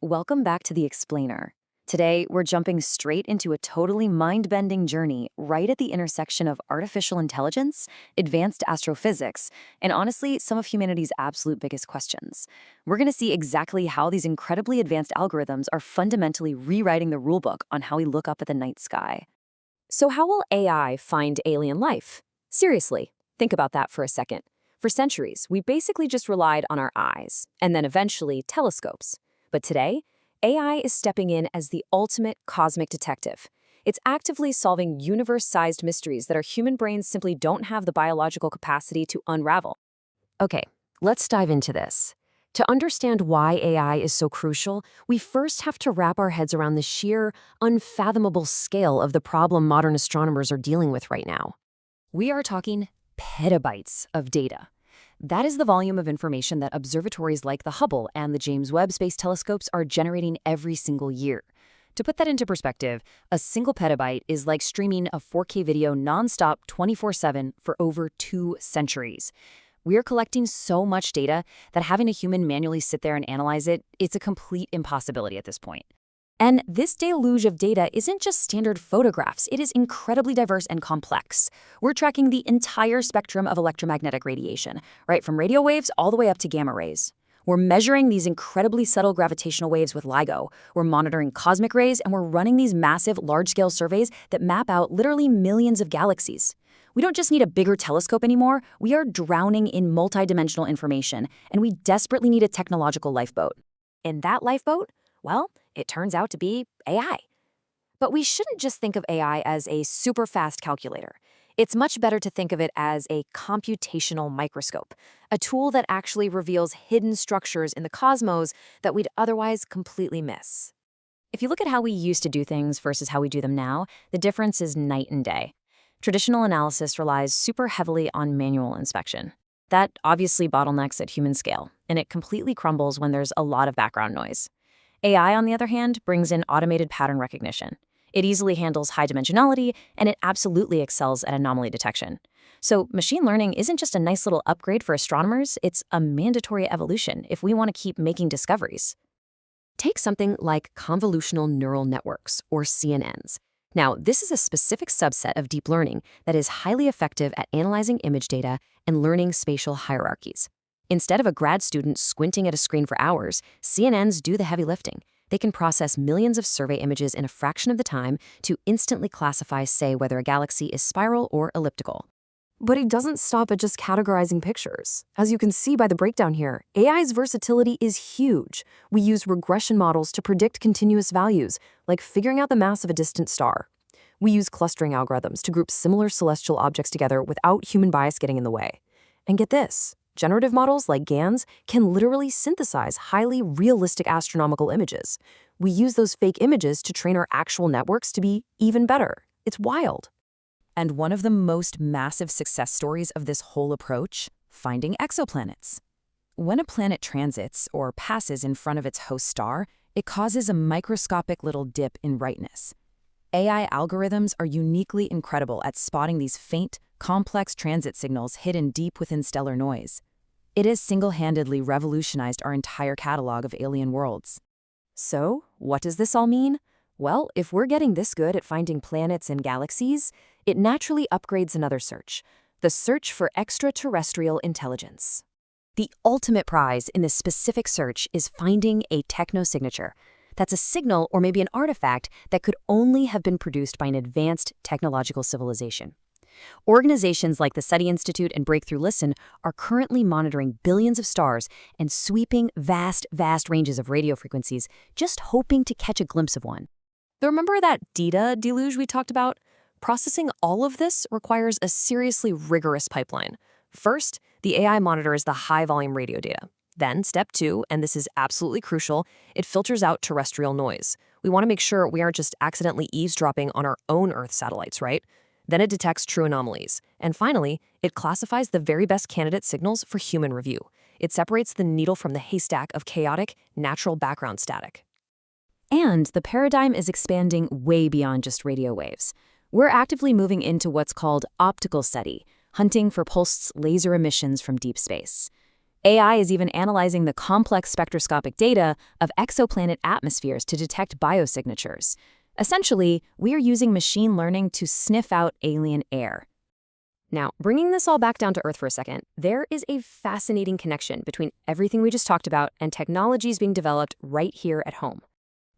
Welcome back to The Explainer. Today, we're jumping straight into a totally mind-bending journey right at the intersection of artificial intelligence, advanced astrophysics, and honestly, some of humanity's absolute biggest questions. We're going to see exactly how these incredibly advanced algorithms are fundamentally rewriting the rulebook on how we look up at the night sky. So how will AI find alien life? Seriously, think about that for a second. For centuries, we basically just relied on our eyes, and then eventually telescopes. But today, AI is stepping in as the ultimate cosmic detective. It's actively solving universe-sized mysteries that our human brains simply don't have the biological capacity to unravel. Okay, let's dive into this. To understand why AI is so crucial, we first have to wrap our heads around the sheer, unfathomable scale of the problem modern astronomers are dealing with right now. We are talking petabytes of data. That is the volume of information that observatories like the Hubble and the James Webb Space Telescopes are generating every single year. To put that into perspective, a single petabyte is like streaming a 4K video nonstop 24/7 for over 2 centuries. We are collecting so much data that having a human manually sit there and analyze it, it's a complete impossibility at this point. And this deluge of data isn't just standard photographs, it is incredibly diverse and complex. We're tracking the entire spectrum of electromagnetic radiation, right from radio waves all the way up to gamma rays. We're measuring these incredibly subtle gravitational waves with LIGO, we're monitoring cosmic rays, and we're running these massive, large-scale surveys that map out literally millions of galaxies. We don't just need a bigger telescope anymore, we are drowning in multidimensional information, and we desperately need a technological lifeboat. And that lifeboat? Well, it turns out to be AI. But we shouldn't just think of AI as a super fast calculator. It's much better to think of it as a computational microscope, a tool that actually reveals hidden structures in the cosmos that we'd otherwise completely miss. If you look at how we used to do things versus how we do them now, the difference is night and day. Traditional analysis relies super heavily on manual inspection. That obviously bottlenecks at human scale, and it completely crumbles when there's a lot of background noise. AI, on the other hand, brings in automated pattern recognition. It easily handles high dimensionality, and it absolutely excels at anomaly detection. So machine learning isn't just a nice little upgrade for astronomers, it's a mandatory evolution if we want to keep making discoveries. Take something like convolutional neural networks, or CNNs. Now, this is a specific subset of deep learning that is highly effective at analyzing image data and learning spatial hierarchies. Instead of a grad student squinting at a screen for hours, CNNs do the heavy lifting. They can process millions of survey images in a fraction of the time to instantly classify, say, whether a galaxy is spiral or elliptical. But it doesn't stop at just categorizing pictures. As you can see by the breakdown here, AI's versatility is huge. We use regression models to predict continuous values, like figuring out the mass of a distant star. We use clustering algorithms to group similar celestial objects together without human bias getting in the way. And get this. Generative models like GANs can literally synthesize highly realistic astronomical images. We use those fake images to train our actual networks to be even better. It's wild. And one of the most massive success stories of this whole approach, finding exoplanets. When a planet transits or passes in front of its host star, it causes a microscopic little dip in brightness. AI algorithms are uniquely incredible at spotting these faint, complex transit signals hidden deep within stellar noise. It has single-handedly revolutionized our entire catalog of alien worlds. So, what does this all mean? Well, if we're getting this good at finding planets and galaxies, it naturally upgrades another search, the search for extraterrestrial intelligence. The ultimate prize in this specific search is finding a technosignature. That's a signal or maybe an artifact that could only have been produced by an advanced technological civilization. Organizations like the SETI Institute and Breakthrough Listen are currently monitoring billions of stars and sweeping vast ranges of radio frequencies, just hoping to catch a glimpse of one. Remember that data deluge we talked about? Processing all of this requires a seriously rigorous pipeline. First, the AI monitors the high-volume radio data. Then, step 2, and this is absolutely crucial, it filters out terrestrial noise. We want to make sure we aren't just accidentally eavesdropping on our own Earth satellites, right? Then it detects true anomalies. And finally, it classifies the very best candidate signals for human review. It separates the needle from the haystack of chaotic, natural background static. And the paradigm is expanding way beyond just radio waves. We're actively moving into what's called optical SETI, hunting for pulsed laser emissions from deep space. AI is even analyzing the complex spectroscopic data of exoplanet atmospheres to detect biosignatures. Essentially, we are using machine learning to sniff out alien air. Now, bringing this all back down to Earth for a second, there is a fascinating connection between everything we just talked about and technologies being developed right here at home.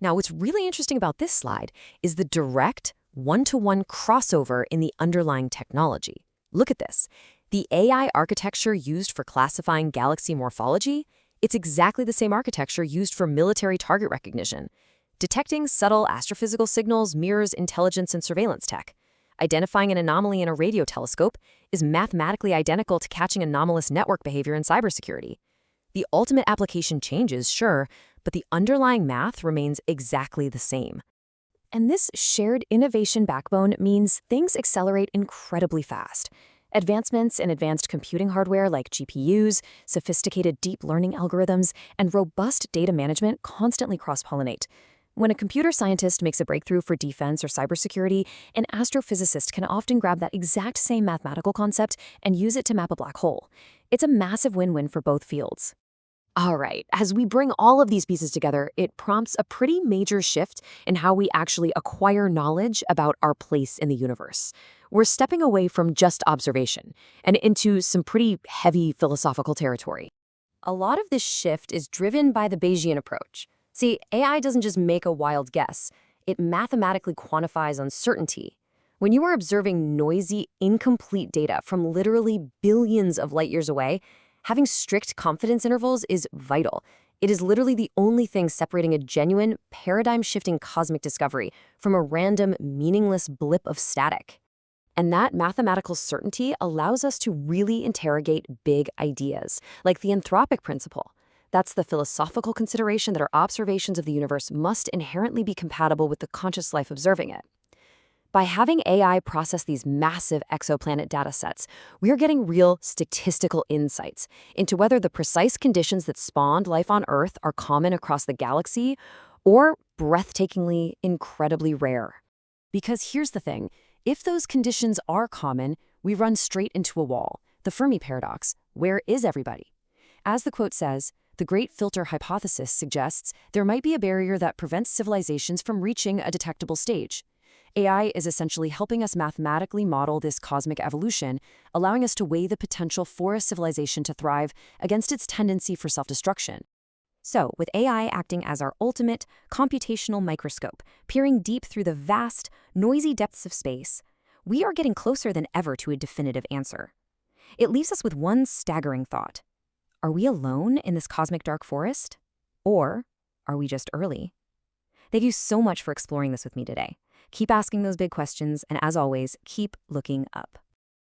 Now, what's really interesting about this slide is the direct, one-to-one crossover in the underlying technology. Look at this. The AI architecture used for classifying galaxy morphology, it's exactly the same architecture used for military target recognition. Detecting subtle astrophysical signals mirrors intelligence and surveillance tech. Identifying an anomaly in a radio telescope is mathematically identical to catching anomalous network behavior in cybersecurity. The ultimate application changes, sure, but the underlying math remains exactly the same. And this shared innovation backbone means things accelerate incredibly fast. Advancements in advanced computing hardware like GPUs, sophisticated deep learning algorithms, and robust data management constantly cross-pollinate. When a computer scientist makes a breakthrough for defense or cybersecurity, an astrophysicist can often grab that exact same mathematical concept and use it to map a black hole. It's a massive win-win for both fields. All right, as we bring all of these pieces together, it prompts a pretty major shift in how we actually acquire knowledge about our place in the universe. We're stepping away from just observation and into some pretty heavy philosophical territory. A lot of this shift is driven by the Bayesian approach. See, AI doesn't just make a wild guess, it mathematically quantifies uncertainty. When you are observing noisy, incomplete data from literally billions of light years away, having strict confidence intervals is vital. It is literally the only thing separating a genuine, paradigm-shifting cosmic discovery from a random, meaningless blip of static. And that mathematical certainty allows us to really interrogate big ideas, like the anthropic principle. That's the philosophical consideration that our observations of the universe must inherently be compatible with the conscious life observing it. By having AI process these massive exoplanet datasets, we are getting real statistical insights into whether the precise conditions that spawned life on Earth are common across the galaxy or breathtakingly, incredibly rare. Because here's the thing, if those conditions are common, we run straight into a wall, the Fermi paradox. Where is everybody? As the quote says, the Great Filter Hypothesis suggests there might be a barrier that prevents civilizations from reaching a detectable stage. AI is essentially helping us mathematically model this cosmic evolution, allowing us to weigh the potential for a civilization to thrive against its tendency for self-destruction. So, with AI acting as our ultimate computational microscope, peering deep through the vast, noisy depths of space, we are getting closer than ever to a definitive answer. It leaves us with one staggering thought. Are we alone in this cosmic dark forest? Or are we just early? Thank you so much for exploring this with me today. Keep asking those big questions, and as always, keep looking up.